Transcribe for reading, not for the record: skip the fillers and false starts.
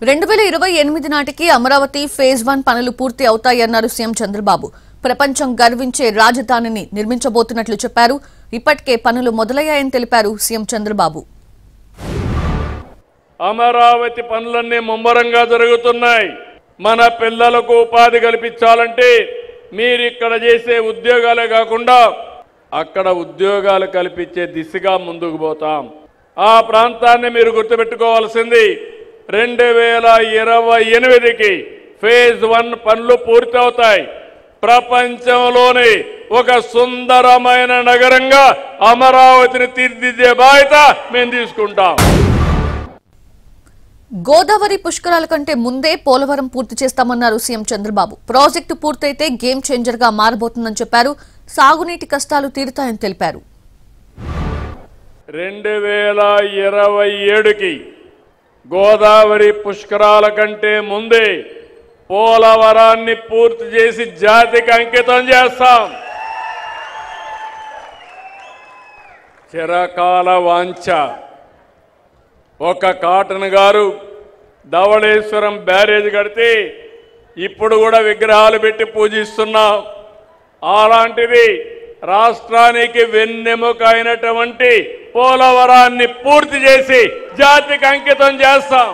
2028 నాటికి అమరావతి ఫేజ్ 1 పనులు పూర్తి అవుతాయన్నారు సీఎం చంద్రబాబు. ప్రపంచం గర్వించే రాజధానిని నిర్మించబోతున్నట్లు చెప్పారు. ఇప్పటికే పనులు మొదలయ్యాయని తెలిపారు సీఎం చంద్రబాబు. అమరావతి పనులన్నీ ముమ్మరంగా జరుగుతున్నాయి. మన పిల్లలకు ఉపాధి కల్పించాలంటే మీరు ఇక్కడ చేసే ఉద్యోగాలే కాకుండా అక్కడ ఉద్యోగాలు కల్పించే దిశగా ముందుకు పోతాం. ఆ ప్రాంతాన్ని మీరు గుర్తుపెట్టుకోవాల్సింది 2028కి ఫేజ్ 1 పనులు పూర్తవుతాయి. ప్రపంచంలోని ఒక సుందరమైన నగరంగా అమరావతిని తీర్చిదిద్దే బాధ్యత మేము తీసుకుంటాం. గోదావరి పుష్కరాల కంటే ముందే పోలవరం పూర్తి చేస్తామన్నారు సీఎం చంద్రబాబు. ప్రాజెక్టు పూర్తయితే గేమ్ చేంజర్ గా మారబోతుందని చెప్పారు. సాగునీటి కష్టాలు తీరుతాయని తెలిపారు. 2027కి గోదావరి పుష్కరాల కంటే ముందే పోలవరాన్ని పూర్తి చేసి జాతికి అంకితం చేస్తాం. చిరకాల వాంఛ. ఒక కాటన్ గారు ధవళేశ్వరం బ్యారేజ్ కడితే ఇప్పుడు కూడా విగ్రహాలు పెట్టి పూజిస్తున్నాం. అలాంటిది రాష్ట్రానికి వెన్నెముక అయినటువంటి పోలవరాన్ని పూర్తి చేసి జాతికి అంకితం చేస్తాం.